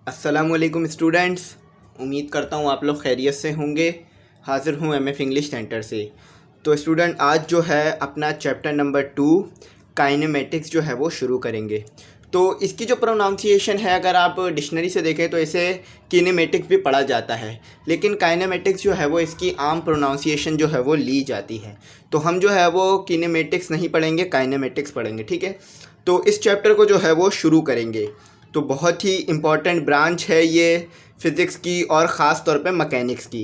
अस्सलामुअलैकुम स्टूडेंट्स, उम्मीद करता हूँ आप लोग खैरियत से होंगे। हाज़िर हूँ एमएफ इंग्लिश सेंटर से। तो स्टूडेंट, आज जो है अपना चैप्टर नंबर 2 काइनेमेटिक्स जो है वो शुरू करेंगे। तो इसकी जो प्रोनाउंसिएशन है, अगर आप डिक्शनरी से देखें तो इसे किनेमेटिक्स भी पढ़ा जाता है, लेकिन काइनेमेटिक्स जो है वो इसकी आम प्रोनाउंसिएशन जो है वो ली जाती है। तो हम जो है वो किनेमेटिक्स नहीं पढ़ेंगे, काइनेमेटिक्स पढ़ेंगे, ठीक है। तो इस चैप्टर को जो है वो शुरू करेंगे। तो बहुत ही इम्पॉर्टेंट ब्रांच है ये फ़िज़िक्स की और ख़ास तौर पे मैकेनिक्स की।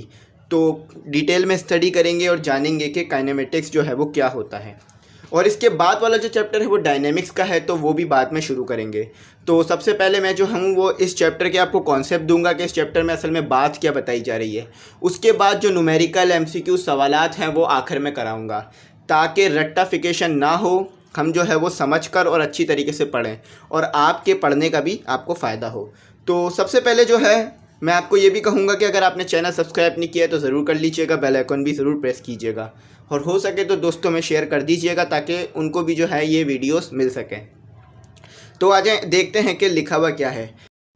तो डिटेल में स्टडी करेंगे और जानेंगे कि काइनेमेटिक्स जो है वो क्या होता है। और इसके बाद वाला जो चैप्टर है वो डायनेमिक्स का है, तो वो भी बाद में शुरू करेंगे। तो सबसे पहले मैं जो हूँ वो इस चैप्टर के आपको कॉन्सेप्ट दूंगा कि इस चैप्टर में असल में बात क्या बताई जा रही है। उसके बाद जो न्यूमेरिकल MCQ सवालात हैं वो आखिर में कराऊँगा, ताकि रट्टाफिकेशन ना हो, हम जो है वो समझकर और अच्छी तरीके से पढ़ें और आपके पढ़ने का भी आपको फ़ायदा हो। तो सबसे पहले जो है मैं आपको ये भी कहूँगा कि अगर आपने चैनल सब्सक्राइब नहीं किया है तो ज़रूर कर लीजिएगा, बेल आइकन भी ज़रूर प्रेस कीजिएगा और हो सके तो दोस्तों में शेयर कर दीजिएगा ताकि उनको भी जो है ये वीडियोस मिल सकें। तो आ जाए देखते हैं कि लिखा हुआ क्या है।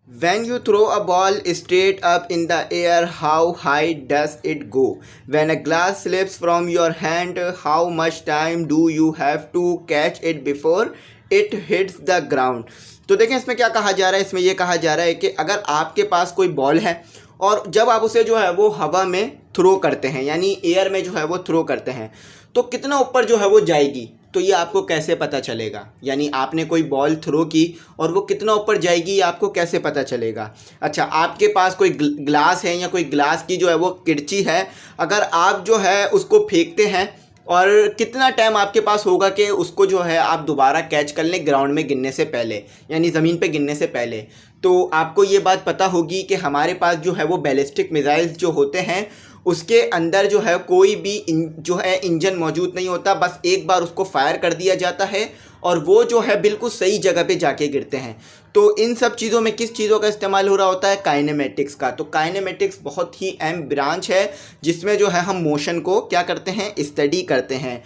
When you throw a ball straight up in the air, how high does it go? When a glass slips from your hand, how much time do you have to catch it before it hits the ground? तो देखें इसमें क्या कहा जा रहा है। इसमें यह कहा जा रहा है कि अगर आपके पास कोई बॉल है और जब आप उसे जो है वो हवा में थ्रो करते हैं, यानी एयर में जो है वो थ्रो करते हैं, तो कितना ऊपर जो है वो जाएगी, तो ये आपको कैसे पता चलेगा। यानी आपने कोई बॉल थ्रो की और वो कितना ऊपर जाएगी ये आपको कैसे पता चलेगा। अच्छा, आपके पास कोई ग्लास है या कोई ग्लास की जो है वो किरची है, अगर आप जो है उसको फेंकते हैं और कितना टाइम आपके पास होगा कि उसको जो है आप दोबारा कैच कर लें ग्राउंड में गिरने से पहले, यानी ज़मीन पे गिरने से पहले। तो आपको ये बात पता होगी कि हमारे पास जो है वो बैलिस्टिक मिसाइल्स जो होते हैं उसके अंदर जो है कोई भी जो है इंजन मौजूद नहीं होता, बस एक बार उसको फायर कर दिया जाता है और वो जो है बिल्कुल सही जगह पे जाके गिरते हैं। तो इन सब चीज़ों में किस चीज़ों का इस्तेमाल हो रहा होता है? काइनेमेटिक्स का। तो काइनेमेटिक्स बहुत ही अहम ब्रांच है जिसमें जो है हम मोशन को क्या करते हैं, स्टडी करते हैं।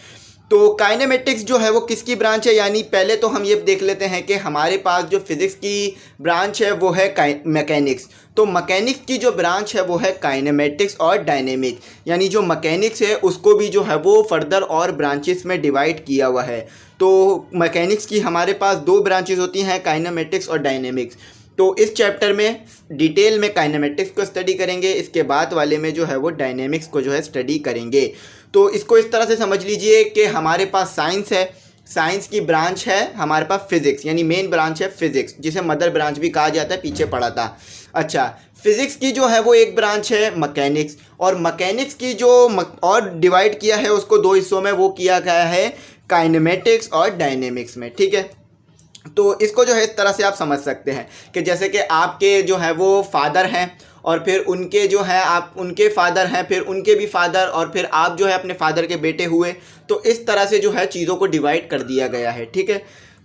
तो काइनेमेटिक्स जो है वो किसकी ब्रांच है, यानी पहले तो हम ये देख लेते हैं कि हमारे पास जो फिज़िक्स की ब्रांच है वो है मैकेनिक्स। तो मैकेनिक्स की जो ब्रांच है वो है काइनेमेटिक्स और डायनेमिक, यानी जो मैकेनिक्स है उसको भी जो है वो फर्दर और ब्रांचेस में डिवाइड किया हुआ है। तो मैकेनिक्स की हमारे पास 2 ब्रांचेस होती हैं, काइनेमेटिक्स और डायनेमिक्स। तो इस चैप्टर में डिटेल में काइनेमेटिक्स को स्टडी करेंगे, इसके बाद वाले में जो है वो डायनेमिक्स को जो है स्टडी करेंगे। तो इसको इस तरह से समझ लीजिए कि हमारे पास साइंस है, साइंस की ब्रांच है हमारे पास फिज़िक्स, यानी मेन ब्रांच है फिज़िक्स, जिसे मदर ब्रांच भी कहा जाता है, पीछे पढ़ा था। अच्छा, फिज़िक्स की जो है वो एक ब्रांच है मैकेनिक्स, और मैकेनिक्स की जो और डिवाइड किया है उसको 2 हिस्सों में, वो किया गया है काइनेमेटिक्स और डायनेमिक्स में, ठीक है। तो इसको जो है इस तरह से आप समझ सकते हैं कि जैसे कि आपके जो है वो फादर हैं और फिर उनके जो है आप उनके फादर हैं, फिर उनके भी फादर, और फिर आप जो है अपने फादर के बेटे हुए। तो इस तरह से जो है चीज़ों को डिवाइड कर दिया गया है, ठीक है।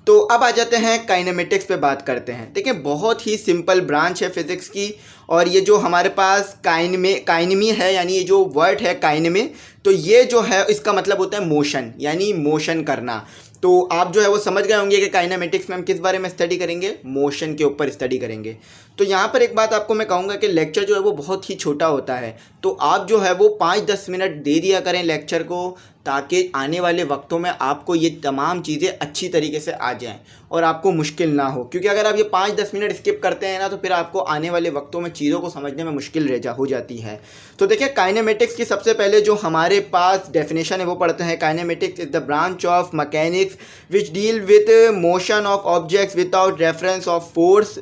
तो अब आ जाते हैं काइनेमेटिक्स पे बात करते हैं। देखिए, बहुत ही सिंपल ब्रांच है फिज़िक्स की, और ये जो हमारे पास काइनेमी है, यानी ये जो वर्ड है काइनेमी, तो ये जो है इसका मतलब होता है मोशन, यानी मोशन करना। तो आप जो है वो समझ गए होंगे कि काइनेमेटिक्स में हम किस बारे में स्टडी करेंगे, मोशन के ऊपर स्टडी करेंगे। तो यहाँ पर एक बात आपको मैं कहूँगा कि लेक्चर जो है वो बहुत ही छोटा होता है, तो आप जो है वो 5-10 मिनट दे दिया करें लेक्चर को, ताकि आने वाले वक्तों में आपको ये तमाम चीज़ें अच्छी तरीके से आ जाएं और आपको मुश्किल ना हो। क्योंकि अगर आप ये 5-10 मिनट स्किप करते हैं ना, तो फिर आपको आने वाले वक्तों में चीज़ों को समझने में मुश्किल हो जाती है। तो देखिए, काइनेमेटिक्स की सबसे पहले जो हमारे पास डेफिनेशन है वो पढ़ते हैं। Kinematics is the branch of mechanics which deal with motion of objects without reference of force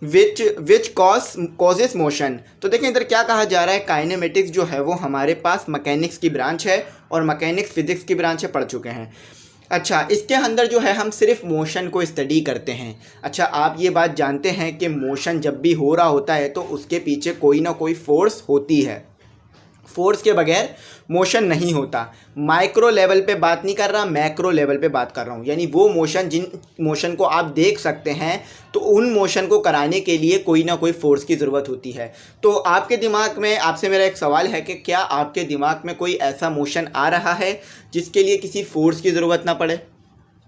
which causes motion. तो देखिए, इधर क्या कहा जा रहा है, काइनेमेटिक्स जो है वो हमारे पास मैकेनिक्स की ब्रांच है और मैकेनिक्स फिज़िक्स की ब्रांच है, पढ़ चुके हैं। अच्छा, इसके अंदर जो है हम सिर्फ मोशन को स्टडी करते हैं। अच्छा, आप ये बात जानते हैं कि मोशन जब भी हो रहा होता है तो उसके पीछे कोई ना कोई फोर्स होती है, फोर्स के बगैर मोशन नहीं होता। माइक्रो लेवल पे बात नहीं कर रहा, मैक्रो लेवल पे बात कर रहा हूँ, यानी वो मोशन जिन मोशन को आप देख सकते हैं, तो उन मोशन को कराने के लिए कोई ना कोई फोर्स की ज़रूरत होती है। तो आपके दिमाग में, आपसे मेरा एक सवाल है कि क्या आपके दिमाग में कोई ऐसा मोशन आ रहा है जिसके लिए किसी फोर्स की ज़रूरत ना पड़े?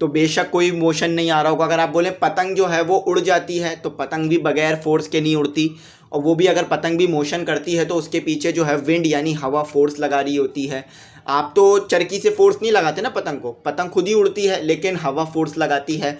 तो बेशक कोई मोशन नहीं आ रहा होगा। अगर आप बोलें पतंग जो है वो उड़ जाती है, तो पतंग भी बगैर फोर्स के नहीं उड़ती, और वो भी अगर पतंग भी मोशन करती है तो उसके पीछे जो है विंड यानी हवा फोर्स लगा रही होती है। आप तो चरखी से फोर्स नहीं लगाते ना पतंग को, पतंग खुद ही उड़ती है, लेकिन हवा फोर्स लगाती है।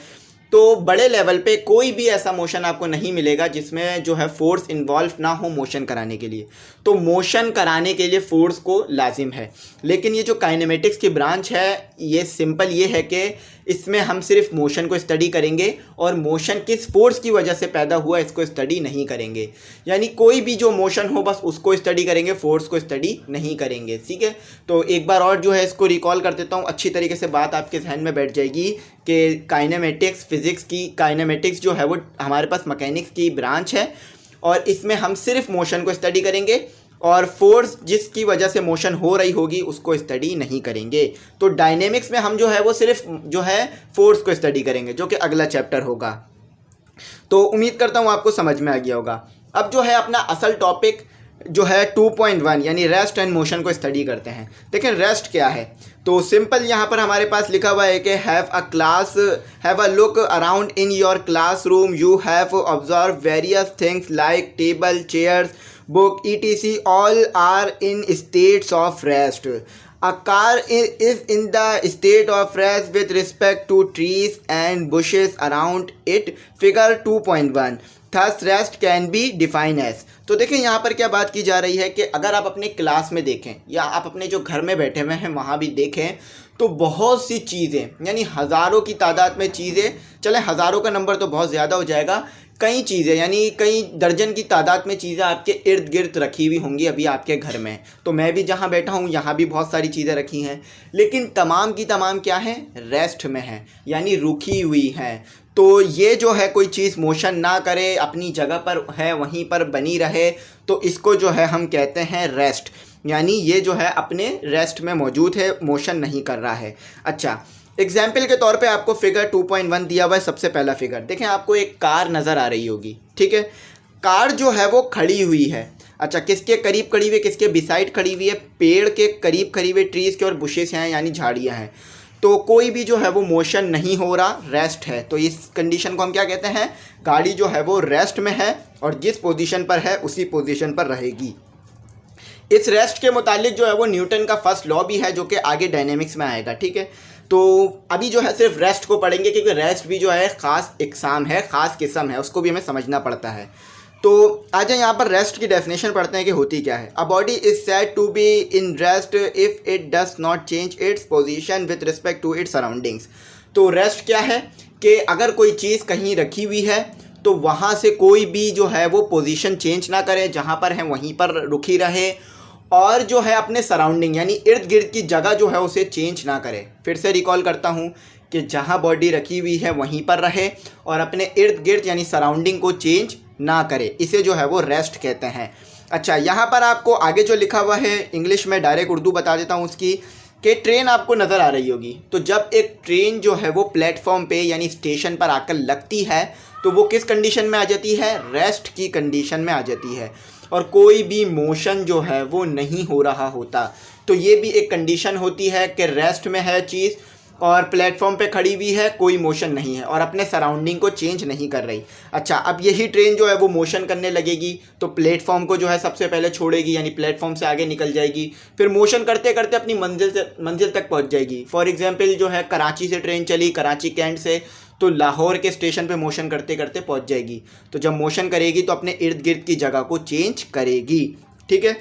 तो बड़े लेवल पे कोई भी ऐसा मोशन आपको नहीं मिलेगा जिसमें जो है फोर्स इन्वॉल्व ना हो मोशन कराने के लिए। तो मोशन कराने के लिए फोर्स को लाजिम है। लेकिन ये जो काइनेमेटिक्स की ब्रांच है, ये सिंपल ये है कि इसमें हम सिर्फ मोशन को स्टडी करेंगे और मोशन किस फोर्स की वजह से पैदा हुआ इसको स्टडी नहीं करेंगे। यानी कोई भी जो मोशन हो बस उसको स्टडी करेंगे, फोर्स को स्टडी नहीं करेंगे। ठीक है, तो एक बार और जो है इसको रिकॉल कर देता हूँ, अच्छी तरीके से बात आपके जहन में बैठ जाएगी कि काइनेमेटिक्स फिज़िक्स की, काइनेमेटिक्स जो है वो हमारे पास मैकेनिक्स की ब्रांच है और इसमें हम सिर्फ मोशन को स्टडी करेंगे और फोर्स जिसकी वजह से मोशन हो रही होगी उसको स्टडी नहीं करेंगे। तो डायनेमिक्स में हम जो है वो सिर्फ जो है फोर्स को स्टडी करेंगे, जो कि अगला चैप्टर होगा। तो उम्मीद करता हूँ आपको समझ में आ गया होगा। अब जो है अपना असल टॉपिक जो है 2.1 यानी रेस्ट एंड मोशन को स्टडी करते हैं। देखें रेस्ट क्या है, तो सिंपल यहाँ पर हमारे पास लिखा हुआ है कि have a look around in your classroom, you have observe various things like table, chairs, book etc, all are in states of rest. A car is in the state of rest with respect to trees and bushes around it, figure 2.1. Thus rest can be defined as. तो देखें यहाँ पर क्या बात की जा रही है कि अगर आप अपने क्लास में देखें या आप अपने जो घर में बैठे हुए हैं वहाँ भी देखें तो बहुत सी चीज़ें यानी हज़ारों की तादाद में चीज़ें, चले हज़ारों का नंबर तो बहुत ज़्यादा हो जाएगा, कई चीज़ें यानी कई दर्जन की तादाद में चीज़ें आपके इर्द गिर्द रखी हुई होंगी अभी आपके घर में। तो मैं भी जहाँ बैठा हूँ यहाँ भी बहुत सारी चीज़ें रखी हैं, लेकिन तमाम की तमाम क्या हैं, रेस्ट में हैं यानी रुकी हुई हैं। तो ये जो है कोई चीज़ मोशन ना करे, अपनी जगह पर है वहीं पर बनी रहे, तो इसको जो है हम कहते हैं रेस्ट, यानी ये जो है अपने रेस्ट में मौजूद है, मोशन नहीं कर रहा है। अच्छा, एग्जाम्पल के तौर पे आपको फिगर 2.1 दिया हुआ है। सबसे पहला फिगर देखें, आपको एक कार नज़र आ रही होगी। ठीक है, कार जो है वो खड़ी हुई है। अच्छा, किसके करीब खड़ी हुई है, किसके बिसाइड खड़ी हुई है, पेड़ के करीब खड़ी हुई, ट्रीज़ के और बुशेस हैं यानी झाड़ियाँ हैं। तो कोई भी जो है वो मोशन नहीं हो रहा, रेस्ट है। तो इस कंडीशन को हम क्या कहते हैं, गाड़ी जो है वो रेस्ट में है और जिस पोजीशन पर है उसी पोजीशन पर रहेगी। इस रेस्ट के मुतालिक जो है वो न्यूटन का फर्स्ट लॉ भी है जो कि आगे डायनेमिक्स में आएगा। ठीक है, तो अभी जो है सिर्फ रेस्ट को पढ़ेंगे क्योंकि रेस्ट भी जो है ख़ास इकसाम है, ख़ास किस्म है, उसको भी हमें समझना पड़ता है। तो आज यहाँ पर रेस्ट की डेफिनेशन पढ़ते हैं कि होती क्या है। A body is said to be in rest if it does not change its position with respect to its surroundings. तो रेस्ट क्या है कि अगर कोई चीज़ कहीं रखी हुई है तो वहाँ से कोई भी जो है वो पोजीशन चेंज ना करे, जहाँ पर है वहीं पर रुकी रहे और जो है अपने सराउंडिंग यानी इर्द गिर्द की जगह जो है उसे चेंज ना करे। फिर से रिकॉल करता हूँ कि जहाँ बॉडी रखी हुई है वहीं पर रहे और अपने इर्द गिर्द यानी सराउंडिंग को चेंज ना करे, इसे जो है वो रेस्ट कहते हैं। अच्छा, यहाँ पर आपको आगे जो लिखा हुआ है इंग्लिश में डायरेक्ट उर्दू बता देता हूँ उसकी, कि ट्रेन आपको नज़र आ रही होगी। तो जब एक ट्रेन जो है वो प्लेटफॉर्म पे यानी स्टेशन पर आकर लगती है तो वो किस कंडीशन में आ जाती है, रेस्ट की कंडीशन में आ जाती है और कोई भी मोशन जो है वो नहीं हो रहा होता। तो ये भी एक कंडीशन होती है कि रेस्ट में है चीज़ और प्लेटफॉर्म पे खड़ी हुई है, कोई मोशन नहीं है और अपने सराउंडिंग को चेंज नहीं कर रही। अच्छा, अब यही ट्रेन जो है वो मोशन करने लगेगी तो प्लेटफॉर्म को जो है सबसे पहले छोड़ेगी यानी प्लेटफॉर्म से आगे निकल जाएगी, फिर मोशन करते करते अपनी मंजिल तक पहुंच जाएगी। फॉर एग्जांपल जो है कराची से ट्रेन चली, कराची कैंट से, तो लाहौर के स्टेशन पे मोशन करते करते पहुंच जाएगी। तो जब मोशन करेगी तो अपने इर्द गिर्द की जगह को चेंज करेगी। ठीक है,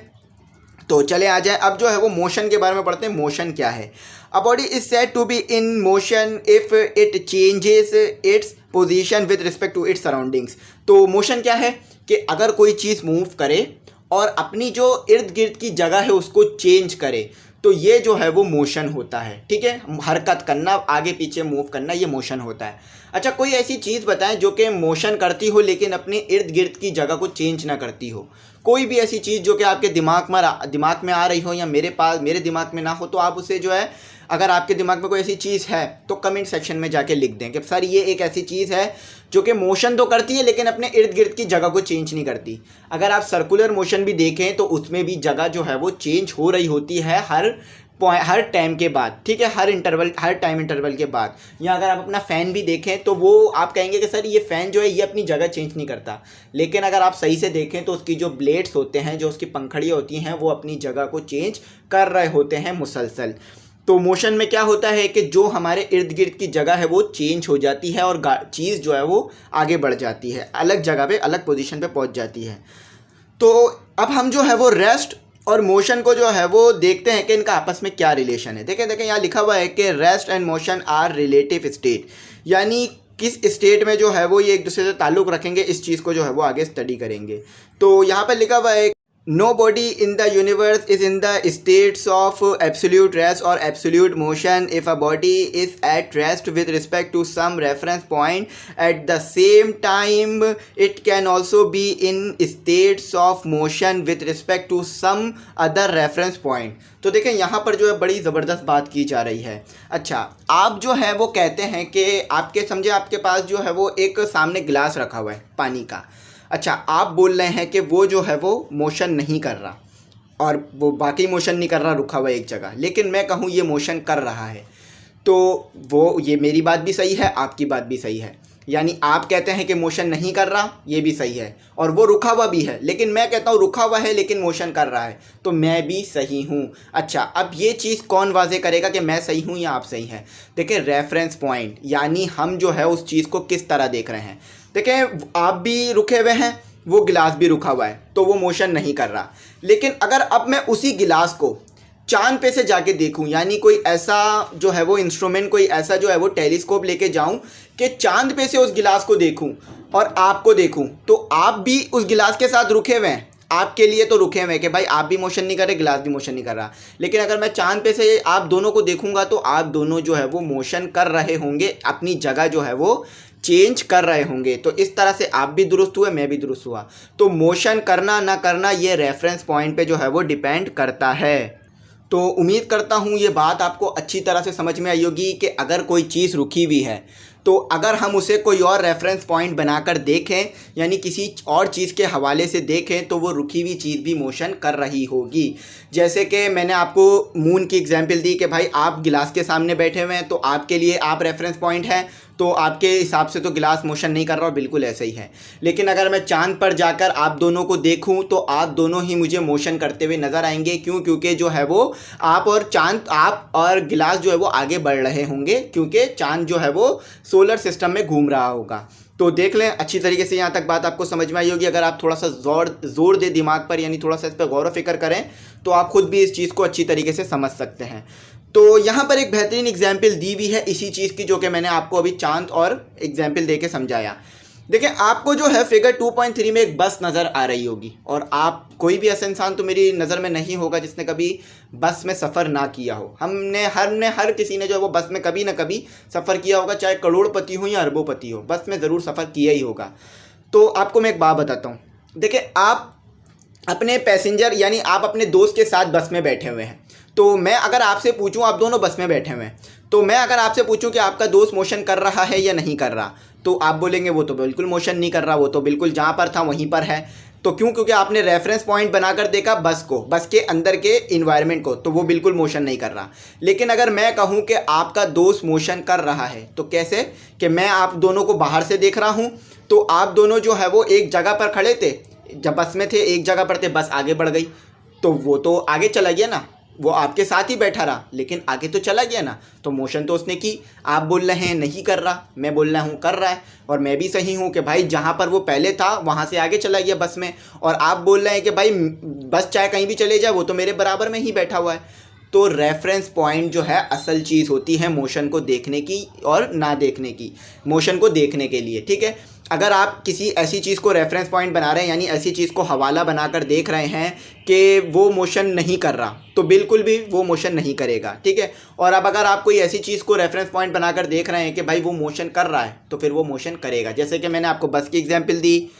तो चले आ जाए अब जो है वो मोशन के बारे में पढ़ते हैं। मोशन क्या है, a body is said to be in motion if it changes its position with respect to its surroundings. तो मोशन क्या है कि अगर कोई चीज़ मूव करे और अपनी जो इर्द गिर्द की जगह है उसको चेंज करे तो ये जो है वो मोशन होता है। ठीक है, हरकत करना, आगे पीछे मूव करना, ये मोशन होता है। अच्छा, कोई ऐसी चीज़ बताएं जो कि मोशन करती हो लेकिन अपने इर्द गिर्द की जगह को चेंज ना करती हो। कोई भी ऐसी चीज़ जो कि आपके दिमाग में आ रही हो या मेरे दिमाग में ना हो, तो आप उसे जो है, अगर आपके दिमाग में कोई ऐसी चीज़ है तो कमेंट सेक्शन में जाके लिख दें कि सर ये एक ऐसी चीज़ है जो कि मोशन तो करती है लेकिन अपने इर्द गिर्द की जगह को चेंज नहीं करती। अगर आप सर्कुलर मोशन भी देखें तो उसमें भी जगह जो है वो चेंज हो रही होती है हर हर टाइम के बाद, ठीक है, हर टाइम इंटरवल के बाद। या अगर आप अपना फ़ैन भी देखें तो वो आप कहेंगे कि सर ये फ़ैन जो है ये अपनी जगह चेंज नहीं करता, लेकिन अगर आप सही से देखें तो उसकी जो ब्लेड्स होते हैं, जो उसकी पंखड़ियाँ होती हैं, वो अपनी जगह को चेंज कर रहे होते हैं मुसलसल। तो मोशन में क्या होता है कि जो हमारे इर्द गिर्द की जगह है वो चेंज हो जाती है और चीज़ जो है वो आगे बढ़ जाती है, अलग जगह पे, अलग पोजीशन पे पहुंच जाती है। तो अब हम जो है वो रेस्ट और मोशन को जो है वो देखते हैं कि इनका आपस में क्या रिलेशन है। देखें यहाँ लिखा हुआ है कि rest and motion are relative state, यानी किस स्टेट में जो है वो ये एक दूसरे से ताल्लुक़ रखेंगे, इस चीज़ को जो है वो आगे स्टडी करेंगे। तो यहाँ पर लिखा हुआ है Nobody in the universe is in the states of absolute rest or absolute motion. If a body is at rest with respect to some reference point, at the same time it can also be in states of motion with respect to some other reference point. तो देखें यहाँ पर जो है बड़ी ज़बरदस्त बात की जा रही है। अच्छा, आप जो है वो कहते हैं कि आपके समझे आपके पास जो है वो एक सामने गिलास रखा हुआ है पानी का। अच्छा, आप बोल रहे हैं कि वो जो है वो मोशन नहीं कर रहा और वो बाकी मोशन नहीं कर रहा, रुका हुआ एक जगह, लेकिन मैं कहूँ ये मोशन कर रहा है, तो वो ये मेरी बात भी सही है, आपकी बात भी सही है। यानी आप कहते हैं कि मोशन नहीं कर रहा, ये भी सही है, और वो रुका हुआ भी है, लेकिन मैं कहता हूँ रुका हुआ है लेकिन मोशन कर रहा है, तो मैं भी सही हूँ। अच्छा, अब ये चीज़ कौन वाज़े करेगा कि मैं सही हूँ या आप सही हैं? देखिए रेफरेंस पॉइंट, यानी हम जो है उस चीज़ को किस तरह देख रहे हैं। देखें आप भी रुके हुए हैं, वो गिलास भी रुका हुआ है, तो वो मोशन नहीं कर रहा। लेकिन अगर अब मैं उसी गिलास को चांद पे से जाके देखूं, यानी कोई ऐसा जो है वो इंस्ट्रूमेंट, कोई ऐसा जो है वो टेलीस्कोप लेके जाऊं कि चांद पे से उस गिलास को देखूं और आपको देखूं, तो आप भी उस गिलास के साथ रुके हुए हैं। आपके लिए तो रुके हुए हैं कि भाई आप भी मोशन नहीं कर रहे, गिलास भी मोशन नहीं कर रहा। लेकिन अगर मैं चांद पे से आप दोनों को देखूंगा तो आप दोनों जो है वो मोशन कर रहे होंगे, अपनी जगह जो है वो चेंज कर रहे होंगे। तो इस तरह से आप भी दुरुस्त हुए, मैं भी दुरुस्त हुआ। तो मोशन करना ना करना ये रेफरेंस पॉइंट पे जो है वो डिपेंड करता है। तो उम्मीद करता हूँ ये बात आपको अच्छी तरह से समझ में आई होगी कि अगर कोई चीज़ रुकी हुई है तो अगर हम उसे कोई और रेफरेंस पॉइंट बनाकर देखें, यानी किसी और चीज़ के हवाले से देखें, तो वो रुकी हुई चीज़ भी मोशन कर रही होगी। जैसे कि मैंने आपको मून की एग्जांपल दी कि भाई आप गिलास के सामने बैठे हुए हैं, तो आपके लिए आप रेफरेंस पॉइंट हैं, तो आपके हिसाब से तो गिलास मोशन नहीं कर रहा और बिल्कुल ऐसा ही है। लेकिन अगर मैं चांद पर जाकर आप दोनों को देखूं तो आप दोनों ही मुझे मोशन करते हुए नज़र आएंगे। क्यों? क्योंकि जो है वो आप और गिलास जो है वो आगे बढ़ रहे होंगे, क्योंकि चांद जो है वो सोलर सिस्टम में घूम रहा होगा। तो देख लें, अच्छी तरीके से यहाँ तक बात आपको समझ में आई होगी। अगर आप थोड़ा सा जोर दे दिमाग पर, यानी थोड़ा सा इस पर गौर व फिक्र करें, तो आप खुद भी इस चीज़ को अच्छी तरीके से समझ सकते हैं। तो यहाँ पर एक बेहतरीन एग्जाम्पल दी हुई है इसी चीज़ की, जो कि मैंने आपको अभी चांद और एग्जाम्पल दे के समझाया। देखिए आपको जो है फिगर 2.3 में एक बस नज़र आ रही होगी, और आप कोई भी ऐसा इंसान तो मेरी नज़र में नहीं होगा जिसने कभी बस में सफ़र ना किया हो। हर किसी ने जो है वो बस में कभी ना कभी सफ़र किया होगा, चाहे करोड़पति हो या अरबोपति हो, बस में ज़रूर सफ़र किया ही होगा। तो आपको मैं एक बात बताता हूँ। देखिए आप अपने पैसेंजर, यानी आप अपने दोस्त के साथ बस में बैठे हुए हैं, तो मैं अगर आपसे पूछूं, आप दोनों बस में बैठे हुए हैं, तो मैं अगर आपसे पूछूं कि आपका दोस्त मोशन कर रहा है या नहीं कर रहा, तो आप बोलेंगे वो तो बिल्कुल मोशन नहीं कर रहा, वो तो बिल्कुल जहाँ पर था वहीं पर है। तो क्यों? क्योंकि आपने रेफरेंस पॉइंट बनाकर देखा बस को, बस के अंदर के इन्वायरमेंट को, तो वो बिल्कुल मोशन नहीं कर रहा। लेकिन अगर मैं कहूँ कि आपका दोस्त मोशन कर रहा है, तो कैसे? कि मैं आप दोनों को बाहर से देख रहा हूँ, तो आप दोनों जो है वो एक जगह पर खड़े थे, जब बस में थे एक जगह पर थे, बस आगे बढ़ गई, तो वो तो आगे चला गया ना, वो आपके साथ ही बैठा रहा, लेकिन आगे तो चला गया ना, तो मोशन तो उसने की। आप बोल रहे हैं नहीं कर रहा, मैं बोल रहा हूँ कर रहा है, और मैं भी सही हूँ कि भाई जहाँ पर वो पहले था वहाँ से आगे चला गया बस में, और आप बोल रहे हैं कि भाई बस चाहे कहीं भी चले जाए वो तो मेरे बराबर में ही बैठा हुआ है। तो रेफरेंस पॉइंट जो है असल चीज़ होती है मोशन को देखने की और ना देखने की, मोशन को देखने के लिए, ठीक है। अगर आप किसी ऐसी चीज़ को रेफरेंस पॉइंट बना रहे हैं, यानी ऐसी चीज़ को हवाला बनाकर देख रहे हैं कि वो मोशन नहीं कर रहा, तो बिल्कुल भी वो मोशन नहीं करेगा, ठीक है। और अब अगर आप कोई ऐसी चीज़ को रेफरेंस पॉइंट बनाकर देख रहे हैं कि भाई वो मोशन कर रहा है, तो फिर वो मोशन करेगा। जैसे कि मैंने आपको बस की एग्जाम्पल दी,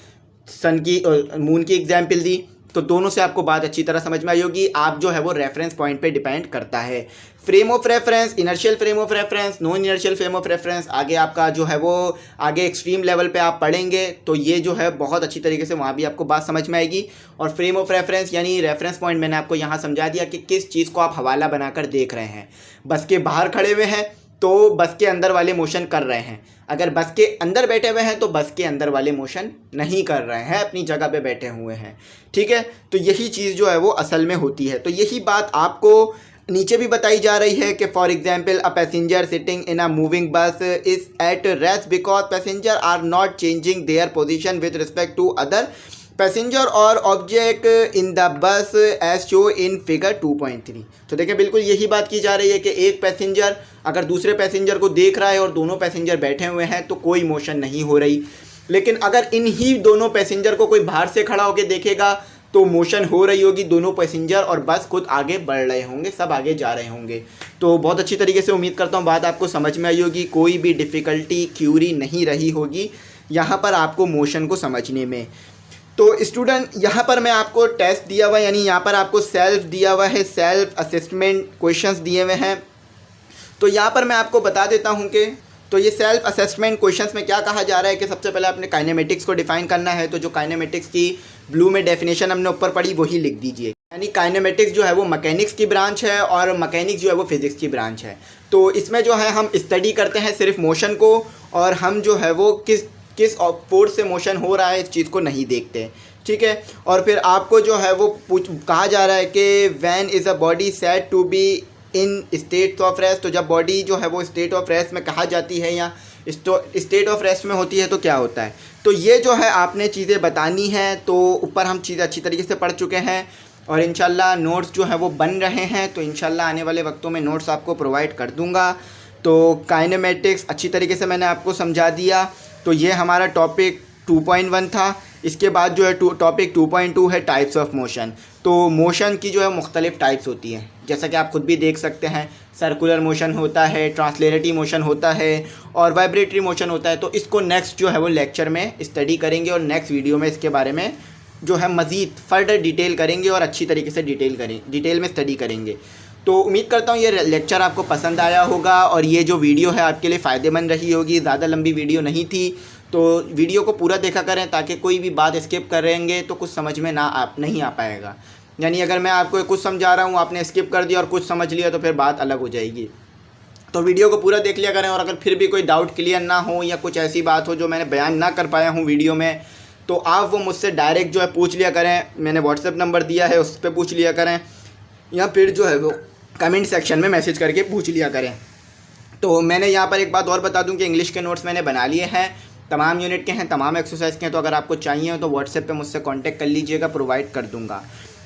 सन की मून की एग्जाम्पल दी, तो दोनों से आपको बात अच्छी तरह समझ में आई होगी। आप जो है वो रेफरेंस पॉइंट पे डिपेंड करता है। Frame of reference, inertial frame of reference, non inertial frame of reference, आगे आपका जो है वो आगे एक्सट्रीम लेवल पे आप पढ़ेंगे तो ये जो है बहुत अच्छी तरीके से वहाँ भी आपको बात समझ में आएगी। और फ्रेम ऑफ रेफरेंस यानी रेफरेंस पॉइंट मैंने आपको यहाँ समझा दिया कि किस चीज़ को आप हवाला बनाकर देख रहे हैं। बस के बाहर खड़े हुए हैं तो बस के अंदर वाले मोशन कर रहे हैं, अगर बस के अंदर बैठे हुए हैं तो बस के अंदर वाले मोशन नहीं कर रहे हैं, अपनी जगह पे बैठे हुए हैं। ठीक है, तो यही चीज़ जो है वो असल में होती है। तो यही बात आपको नीचे भी बताई जा रही है कि for example a passenger sitting in a moving bus is at rest because passenger are not changing their position with respect to other passenger और object in the bus as show in figure 2.3। तो देखिए बिल्कुल यही बात की जा रही है कि एक पैसेंजर अगर दूसरे पैसेंजर को देख रहा है और दोनों पैसेंजर बैठे हुए हैं तो कोई मोशन नहीं हो रही, लेकिन अगर इन ही दोनों पैसेंजर को कोई बाहर से खड़ा होकर देखेगा तो मोशन हो रही होगी, दोनों पैसेंजर और बस खुद आगे बढ़ रहे होंगे, सब आगे जा रहे होंगे। तो बहुत अच्छी तरीके से उम्मीद करता हूँ बात आपको समझ में आई होगी, कोई भी डिफ़िकल्टी क्यूरी नहीं रही होगी यहाँ पर आपको मोशन को समझने में। तो स्टूडेंट यहाँ पर मैं आपको टेस्ट दिया हुआ है, यानी यहाँ पर आपको सेल्फ दिया हुआ है, सेल्फ असेसमेंट क्वेश्चंस दिए हुए हैं। तो यहाँ पर मैं आपको बता देता हूँ कि तो ये सेल्फ असेसमेंट क्वेश्चंस में क्या कहा जा रहा है कि सबसे पहले आपने काइनेमेटिक्स को डिफाइन करना है। तो जो काइनेमेटिक्स की ब्लू में डेफिनेशन हमने ऊपर पढ़ी वही लिख दीजिए। यानी काइनेमेटिक्स जो है वो मैकेनिक्स की ब्रांच है और मैकेनिक्स जो है वो फिजिक्स की ब्रांच है। तो इसमें जो है हम स्टडी करते हैं सिर्फ मोशन को, और हम जो है वो किस फोर्स से मोशन हो रहा है इस चीज़ को नहीं देखते। ठीक है, और फिर आपको जो है वो कहा जा रहा है कि when is a body said to be in state of rest. तो जब बॉडी जो है वो स्टेट ऑफ रेस्ट में कहा जाती है या स्टेट ऑफ रेस्ट में होती है तो क्या होता है। तो ये जो है आपने चीज़ें बतानी हैं। तो ऊपर हम चीज़ें अच्छी तरीके से पढ़ चुके हैं और इंशाल्लाह नोट्स जो है वो बन रहे हैं। तो इंशाल्लाह आने वाले वक्तों में नोट्स आपको प्रोवाइड कर दूंगा। तो काइनेमेटिक्स अच्छी तरीके से मैंने आपको समझा दिया। तो ये हमारा टॉपिक 2.1 था। इसके बाद जो है टॉपिक 2.2 है टाइप्स ऑफ मोशन। तो मोशन की जो है मुख्तलिफ़ टाइप्स होती हैं, जैसा कि आप खुद भी देख सकते हैं। सर्कुलर मोशन होता है, ट्रांसलेटरी मोशन होता है और वाइब्रेटरी मोशन होता है। तो इसको नेक्स्ट जो है वो लेक्चर में स्टडी करेंगे और नेक्स्ट वीडियो में इसके बारे में जो है मज़ीद फर्दर डिटेल करेंगे और अच्छी तरीके से डिटेल में स्टडी करेंगे। तो उम्मीद करता हूँ ये लेक्चर आपको पसंद आया होगा और ये जो वीडियो है आपके लिए फ़ायदेमंद रही होगी। ज़्यादा लंबी वीडियो नहीं थी, तो वीडियो को पूरा देखा करें ताकि कोई भी बात स्किप करेंगे तो कुछ समझ में नहीं आ पाएगा। यानी अगर मैं आपको कुछ समझा रहा हूँ आपने स्किप कर दिया और कुछ समझ लिया तो फिर बात अलग हो जाएगी। तो वीडियो को पूरा देख लिया करें और अगर फिर भी कोई डाउट क्लियर ना हो या कुछ ऐसी बात हो जो मैंने बयान ना कर पाया हूँ वीडियो में, तो आप वो मुझसे डायरेक्ट जो है पूछ लिया करें। मैंने व्हाट्सएप नंबर दिया है उस पर पूछ लिया करें या फिर जो है वो कमेंट सेक्शन में मैसेज करके पूछ लिया करें। तो मैंने यहाँ पर एक बात और बता दूँ कि इंग्लिश के नोट्स मैंने बना लिए हैं, तमाम यूनिट के हैं, तमाम एक्सरसाइज के हैं। तो अगर आपको चाहिए हो तो व्हाट्सएप पे मुझसे कांटेक्ट कर लीजिएगा, प्रोवाइड कर दूंगा।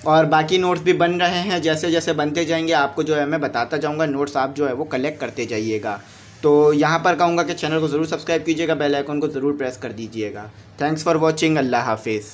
और बाकी नोट्स भी बन रहे हैं, जैसे जैसे बनते जाएंगे आपको जो है मैं बताता जाऊंगा। नोट्स आप जो है वो कलेक्ट करते जाइएगा। तो यहाँ पर कहूँगा कि चैनल को ज़रूर सब्सक्राइब कीजिएगा, बेल आइकन को ज़रूर प्रेस कर दीजिएगा। Thanks for watching. अल्लाह हाफिज़।